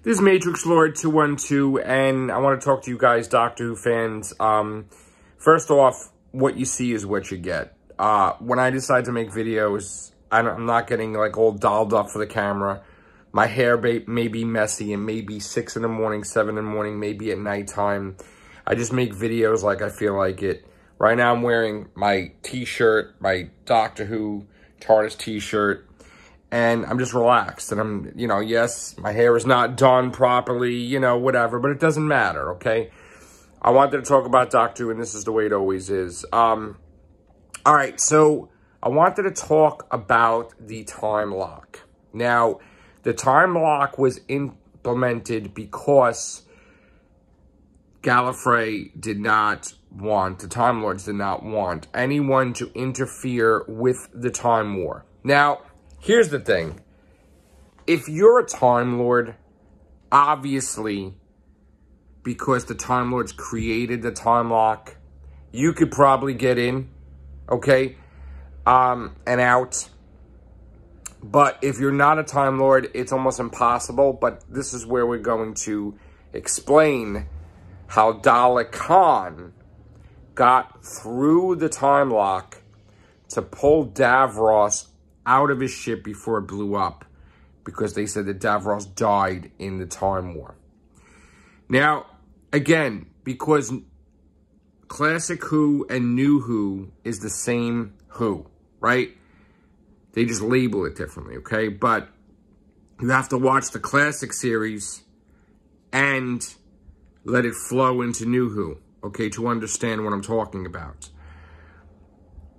This is Matrix Lord 212, and I want to talk to you guys, Doctor Who fans. First off, what you see is what you get. When I decide to make videos, I'm not getting like all dolled up for the camera. My hair may be messy and maybe 6 in the morning, 7 in the morning, maybe at nighttime. I just make videos like I feel like it. Right now I'm wearing my t-shirt, my Doctor Who TARDIS t-shirt, and I'm just relaxed. And I'm, yes, my hair is not done properly, whatever, but it doesn't matter, okay? I wanted to talk about Doctor Who, and this is the way it always is. All right, so I wanted to talk about the time lock. Now, the time lock was implemented because Gallifrey did not want, the TimeLords did not want anyone to interfere with the Time War. Now, here's the thing. If you're a Time Lord, obviously, because the Time Lords created the time lock, you could probably get in, okay, and out. But if you're not a Time Lord, it's almost impossible. But this is where we're going to explain how Dalek Khan got through the time lock to pull Davros out of his ship before it blew up, because they said that Davros died in the Time War. Now, again, because Classic Who and New Who is the same Who, right? They just label it differently, okay? But you have to watch the classic series and let it flow into New Who, okay, to understand what I'm talking about.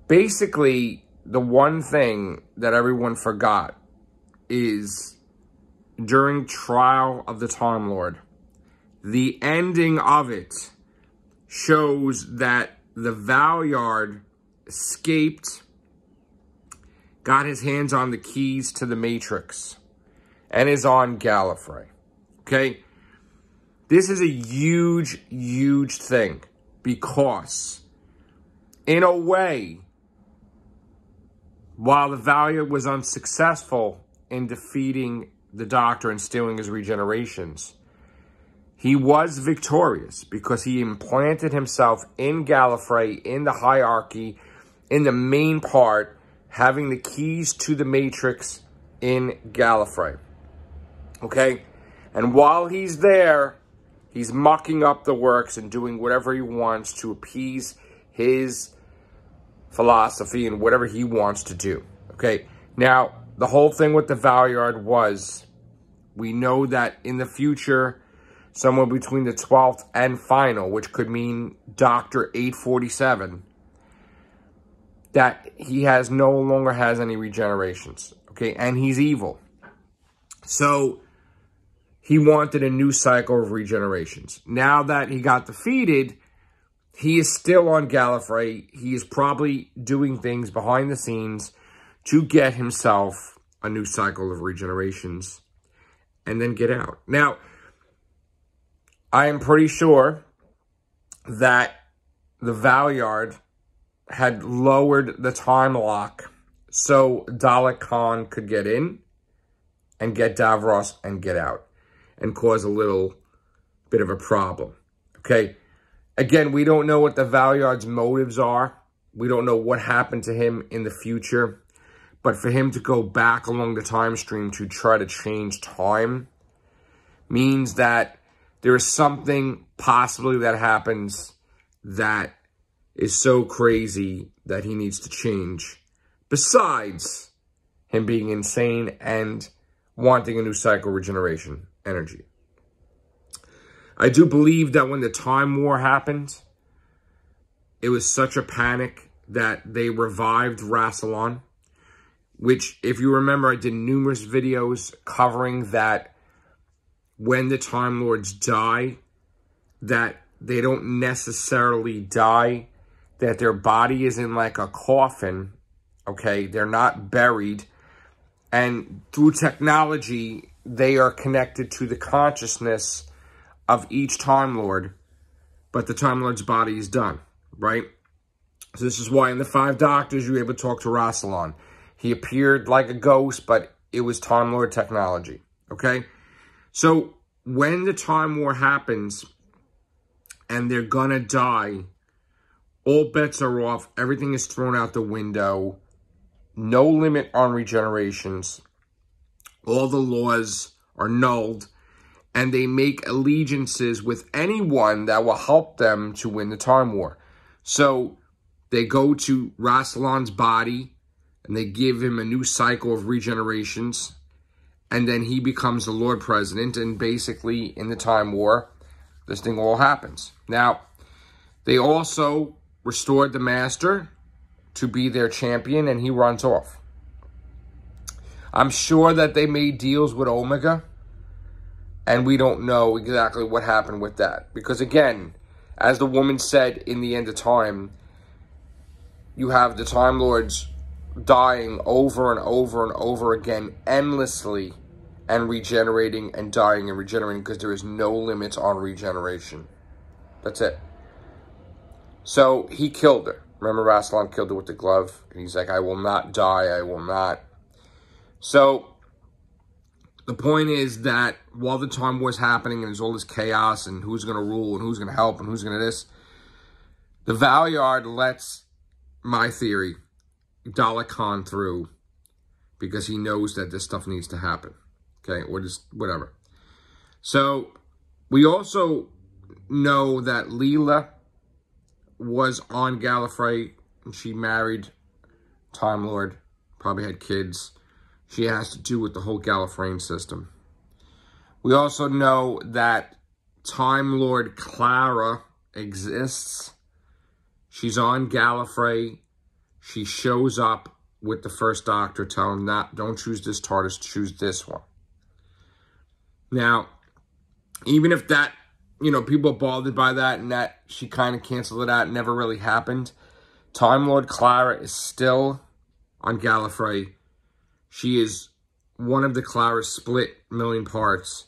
Basically, the one thing that everyone forgot is during Trial of the Time Lord, the ending of it shows that the Valeyard escaped, got his hands on the keys to the Matrix, and is on Gallifrey, okay? This is a huge, huge thing, because in a way, while the Valeyard was unsuccessful in defeating the Doctor and stealing his regenerations, he was victorious because he implanted himself in Gallifrey, in the hierarchy, in the main part, having the keys to the Matrix in Gallifrey. Okay? And while he's there, he's mucking up the works and doing whatever he wants to appease his philosophy and whatever he wants to do. Okay? Now, the whole thing with the Valeyard was, we know that in the future, somewhere between the 12th and final, which could mean Doctor 847, that he no longer has any regenerations, okay? And he's evil. So, he wanted a new cycle of regenerations. Now that he got defeated, he is still on Gallifrey. He is probably doing things behind the scenes to get himself a new cycle of regenerations and then get out. Now, I am pretty sure that the Valeyard had lowered the time lock so Dalek Khan could get in and get Davros and get out and cause a little bit of a problem, okay? Again, we don't know what the Valeyard's motives are. We don't know what happened to him in the future. But for him to go back along the time stream to try to change time means that there is something possibly that happens that is so crazy that he needs to change, besides him being insane and wanting a new cycle regeneration energy. I do believe that when the Time War happened, it was such a panic that they revived Rassilon, which, if you remember, I did numerous videos covering that when the Time Lords die, that they don't necessarily die, that their body is in like a coffin, okay? They're not buried. And through technology, they are connected to the consciousness of each Time Lord, but the Time Lord's body is done, right? So this is why in the 5 Doctors, you were able to talk to Rassilon. He appeared like a ghost, but it was Time Lord technology, okay? So when the Time War happens and they're gonna die, all bets are off. Everything is thrown out the window. No limit on regenerations. All the laws are nulled. And they make allegiances with anyone that will help them to win the Time War. So they go to Rassilon's body and they give him a new cycle of regenerations. And then he becomes the Lord President. And basically, in the Time War, this thing all happens. Now, they also restored the Master to be their champion, and he runs off. I'm sure that they made deals with Omega, and we don't know exactly what happened with that. Because again, as the woman said in the end of time, you have the Time Lords dying over and over and over again, endlessly, and regenerating and dying and regenerating, because there is no limits on regeneration. That's it. So he killed her. Remember, Rassilon killed her with the glove. And he's like, I will not die. I will not. So the point is that while the Time War is happening and there's all this chaos and who's going to rule and who's going to help and who's going to this, the Valeyard lets, my theory, Dalek Khan through because he knows that this stuff needs to happen. Okay, or just whatever. So we also know that Leela was on Gallifrey and she married Time Lord, probably had kids. She has to do with the whole Gallifreyan system. We also know that Time Lord Clara exists. She's on Gallifrey. She shows up with the First Doctor, tell him, don't choose this TARDIS, choose this one. Now, even if that, people are bothered by that and that she kind of canceled it out, it never really happened, Time Lord Clara is still on Gallifrey. She is one of the Clara's split million parts,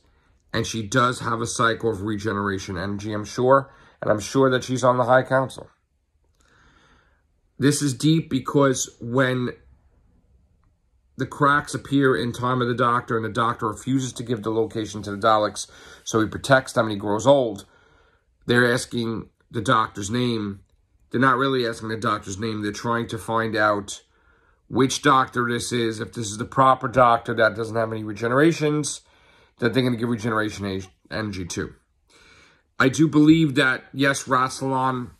and she does have a cycle of regeneration energy, I'm sure, and I'm sure that she's on the High Council. This is deep because when the cracks appear in Time of the Doctor, and the Doctor refuses to give the location to the Daleks, so he protects them and he grows old. They're asking the Doctor's name. They're not really asking the Doctor's name. They're trying to find out which Doctor this is. If this is the proper Doctor that doesn't have any regenerations, that they're going to give regeneration energy to. I do believe that, yes, Rassilon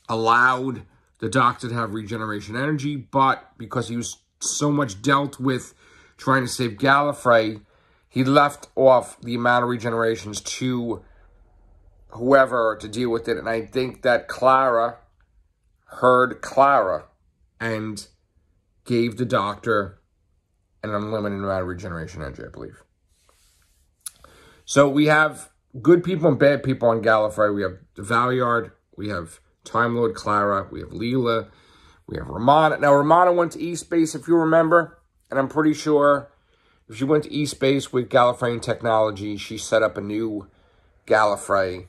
allowed the Doctor to have regeneration energy, but because he was so much dealt with trying to save Gallifrey, he left off the amount of regenerations to whoever to deal with it. And I think that Clara heard Clara and gave the Doctor an unlimited amount of regeneration energy, I believe. So we have good people and bad people on Gallifrey. We have the Valeyard, we have Time Lord Clara, we have Leela, we have Romana. Now, Romana went to E-Space, if you remember, and I'm pretty sure if she went to E-Space with Gallifreyan technology, she set up a new Gallifrey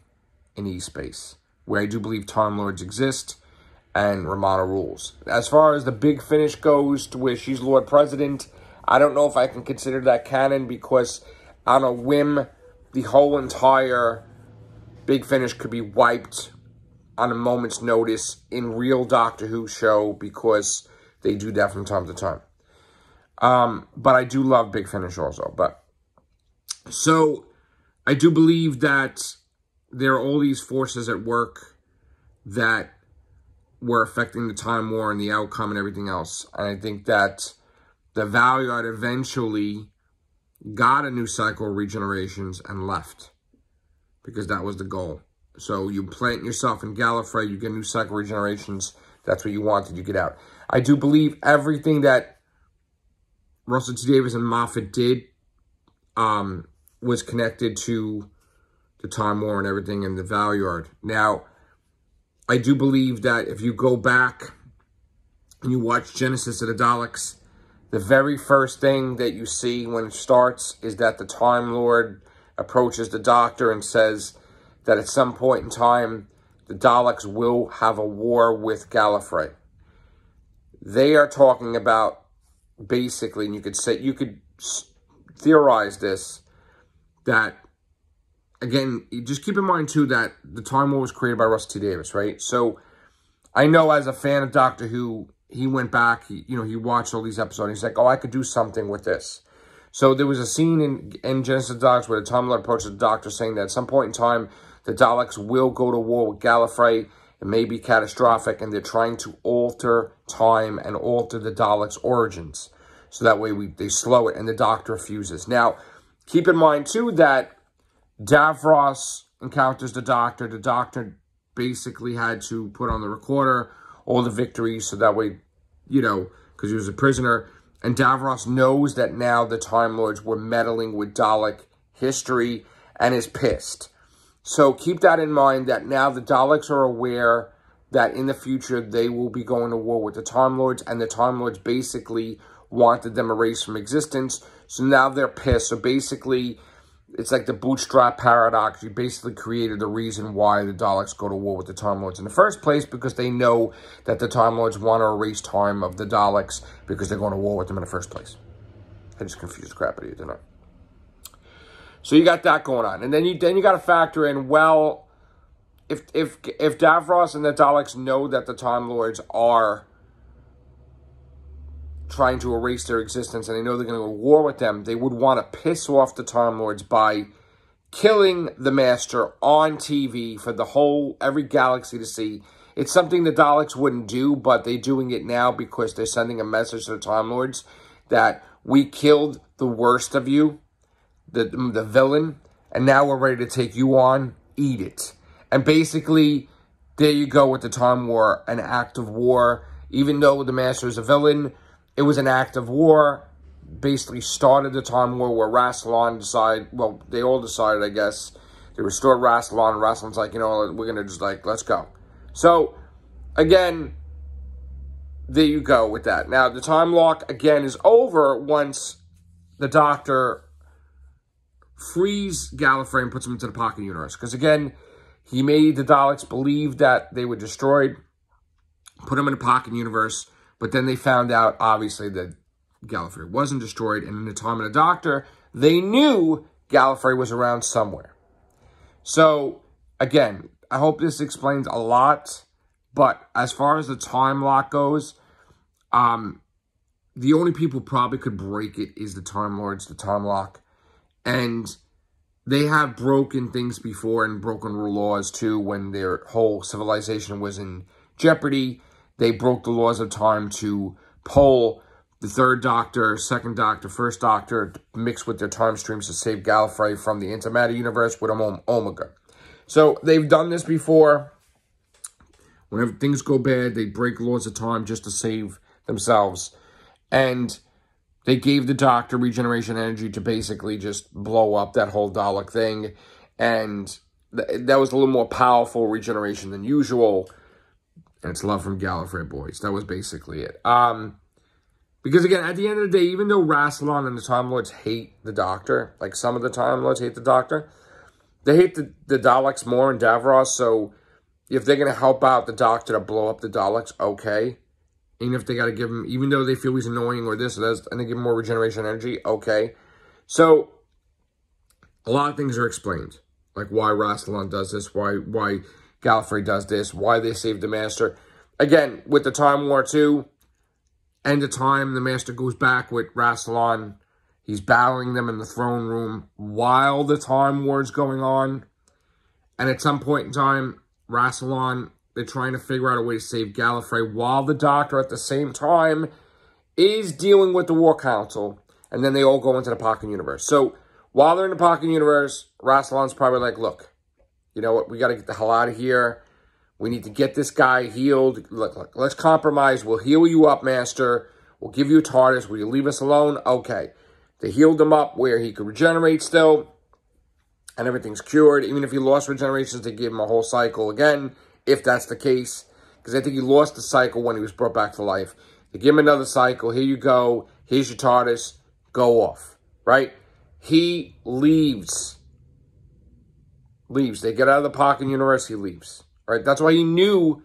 in E-Space, where I do believe Time Lords exist and Romana rules. As far as the Big Finish goes, to where she's Lord President, I don't know if I can consider that canon, because on a whim, the whole entire Big Finish could be wiped on a moment's notice in real Doctor Who show, because they do that from time to time. But I do love Big Finish also. So I do believe that there are all these forces at work that were affecting the Time War and the outcome and everything else. And I think that the Valeyard eventually got a new cycle of regenerations and left, because that was the goal. So you plant yourself in Gallifrey, you get a new cycle of regenerations. That's what you wanted, you get out. I do believe everything that Russell T. Davies and Moffat did was connected to the Time War and everything and the Valeyard. Now, I do believe that if you go back and you watch Genesis of the Daleks, the very first thing that you see when it starts is that the Time Lord approaches the Doctor and says that at some point in time, the Daleks will have a war with Gallifrey. They are talking about, basically, and you could theorize this, that again, just keep in mind, too, that the Time War was created by Russell T. Davies, right? So, I know as a fan of Doctor Who, he went back, he watched all these episodes, and he's like, oh, I could do something with this. So, there was a scene in Genesis of the Daleks where the Time Lord approaches the Doctor saying that at some point in time, the Daleks will go to war with Gallifrey. It may be catastrophic, and they're trying to alter time and alter the Daleks' origins. So that way they slow it, and the Doctor refuses. Now, keep in mind, too, that Davros encounters the Doctor. The Doctor basically had to put on the recorder all the victories, so that way, because he was a prisoner. And Davros knows that now the Time Lords were meddling with Dalek history and is pissed. So keep that in mind, that now the Daleks are aware that in the future they will be going to war with the Time Lords, and the Time Lords basically wanted them erased from existence. So now they're pissed. So basically, it's like the bootstrap paradox. You basically created the reason why the Daleks go to war with the Time Lords in the first place, because they know that the Time Lords want to erase time of the Daleks because they're going to war with them in the first place. I just confused the crap out of you, didn't I? So you got that going on. And then you got to factor in, well, if Davros and the Daleks know that the Time Lords are trying to erase their existence and they know they're going to go to war with them, they would want to piss off the Time Lords by killing the Master on TV for every galaxy to see. It's something the Daleks wouldn't do, but they're doing it now because they're sending a message to the Time Lords that we killed the worst of you, the villain, and now we're ready to take you on. Eat it. And basically, there you go with the Time War, an act of war. Even though the Master is a villain, it was an act of war. Basically started the Time War where Rassilon they all decided, I guess, they restored Rassilon, and Rassilon's like, we're going to just let's go. So, again, there you go with that. Now, the time lock, again, is over once the Doctor frees Gallifrey and puts him into the pocket universe. Because, again, he made the Daleks believe that they were destroyed, put them in a pocket universe, but then they found out, obviously, that Gallifrey wasn't destroyed, and in the time of the Doctor, they knew Gallifrey was around somewhere. So, again, I hope this explains a lot, but as far as the time lock goes, the only people probably could break it is the Time Lords, the time lock. And they have broken things before and broken laws too when their whole civilization was in jeopardy. They broke the laws of time to pull the third Doctor, second Doctor, first Doctor, mix with their time streams to save Gallifrey from the antimatter universe with Omega. So they've done this before. Whenever things go bad, they break laws of time just to save themselves. And they gave the Doctor regeneration energy to basically just blow up that whole Dalek thing. And that was a little more powerful regeneration than usual. And it's love from Gallifrey, boys. That was basically it. Because, again, at the end of the day, even though Rassilon and the Time Lords hate the Doctor, like some of the Time Lords hate the Doctor, they hate the Daleks more and Davros. So if they're going to help out the Doctor to blow up the Daleks, okay. Even if they got to give him, even though they feel he's annoying or this or that, and they give him more regeneration energy, okay. So, a lot of things are explained. Like why Rassilon does this, why Gallifrey does this, why they saved the Master. Again, with the Time War too, end of time, the Master goes back with Rassilon. He's battling them in the throne room while the Time War is going on. And at some point in time, Rassilon, they're trying to figure out a way to save Gallifrey while the Doctor, at the same time, is dealing with the War Council. And then they all go into the pocket universe. So, while they're in the pocket universe, Rassilon's probably like, look, you know what? We got to get the hell out of here. We need to get this guy healed. Look, let's compromise. We'll heal you up, Master. We'll give you a TARDIS. Will you leave us alone? Okay. They healed him up where he could regenerate still. And everything's cured. Even if he lost regenerations, they gave him a whole cycle again. If that's the case, because I think he lost the cycle when he was brought back to life. They give him another cycle. Here you go. Here's your TARDIS. Go off. Right? He leaves. They get out of the pocket universe. He leaves. Right? That's why he knew,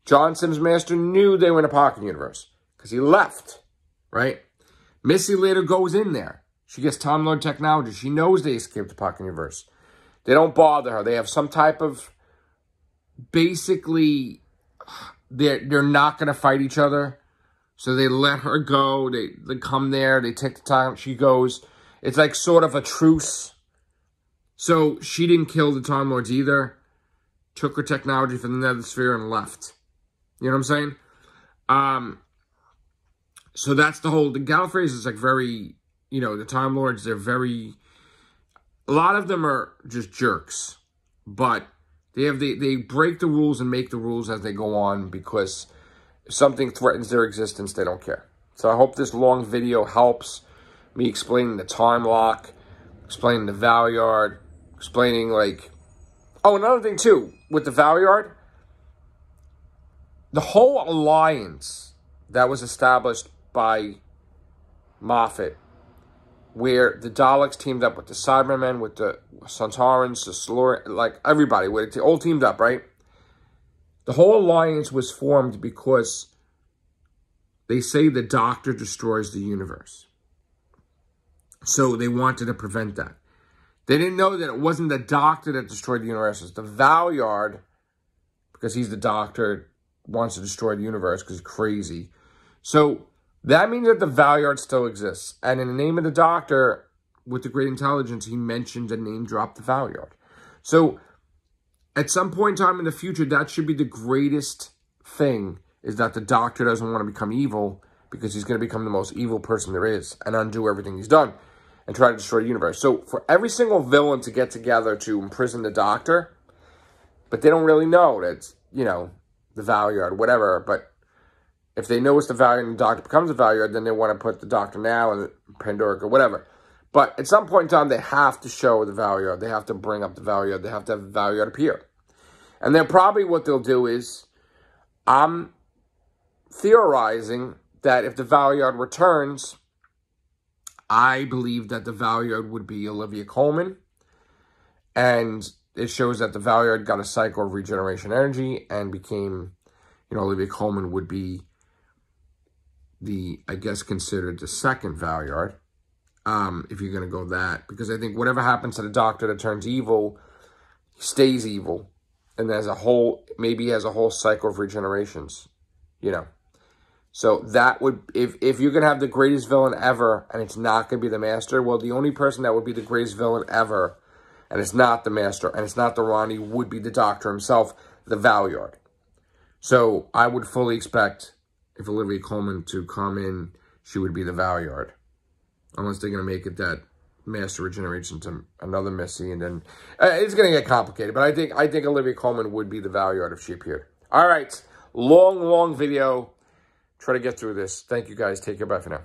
John Sims' Master knew they were in a pocket universe. Because he left. Right? Missy later goes in there. She gets Time Lord technology. She knows they escaped the pocket universe. They don't bother her. They have some type of, basically, they're not going to fight each other. So they let her go. They come there. They take the time. She goes. It's like sort of a truce. So she didn't kill the Time Lords either. Took her technology from the Nether Sphere and left. You know what I'm saying? So that's the whole... The Gallifreys is like very... You know, the Time Lords, they're very... A lot of them are just jerks. But they break the rules and make the rules as they go on, because if something threatens their existence, they don't care. So I hope this long video helps me explaining the TimeLock, explaining the Valeyard, explaining, like... Oh, another thing, too, with the Valeyard, the whole alliance that was established by Moffat, where the Daleks teamed up with the Cybermen, with the Centaurans, the Silurians, like everybody, they all teamed up, right? The whole alliance was formed because they say the Doctor destroys the universe. So they wanted to prevent that. They didn't know that it wasn't the Doctor that destroyed the universe. It's the Valeyard, because he's the Doctor, wants to destroy the universe because he's crazy. So that means that the Valeyard still exists. And in the name of the Doctor, with the Great Intelligence, he mentioned and name-dropped the Valeyard. So at some point in time in the future, that should be the greatest thing, is that the Doctor doesn't want to become evil, because he's going to become the most evil person there is and undo everything he's done and try to destroy the universe. So for every single villain to get together to imprison the Doctor, but they don't really know that, you know, the Valeyard, whatever, but if they know it's the Valeyard and the Doctor becomes the Valeyard, then they want to put the Doctor now in Pandora or whatever. But at some point in time, they have to show the Valeyard. They have to bring up the Valeyard. They have to have the Valeyard appear. And then probably what they'll do is, I'm theorizing that if the Valeyard returns, I believe that the Valeyard would be Olivia Colman. And it shows that the Valeyard got a cycle of regeneration energy and became, you know, Olivia Colman would be the, I guess, considered the second Valeyard. If you're going to go that. Because I think whatever happens to the Doctor that turns evil, he stays evil. And there's a whole, maybe he has a whole cycle of regenerations, you know. So that would, if you're going to have the greatest villain ever, and it's not going to be the Master, well, the only person that would be the greatest villain ever, and it's not the Master, and it's not the Ronnie, would be the Doctor himself, the Valeyard. So I would fully expect, if Olivia Colman to come in, she would be the Valeyard. Unless they're going to make it that Master regenerates into another Missy, and then it's going to get complicated. But I think Olivia Colman would be the Valeyard if she appeared. All right, long video. Try to get through this. Thank you guys. Take care. Bye for now.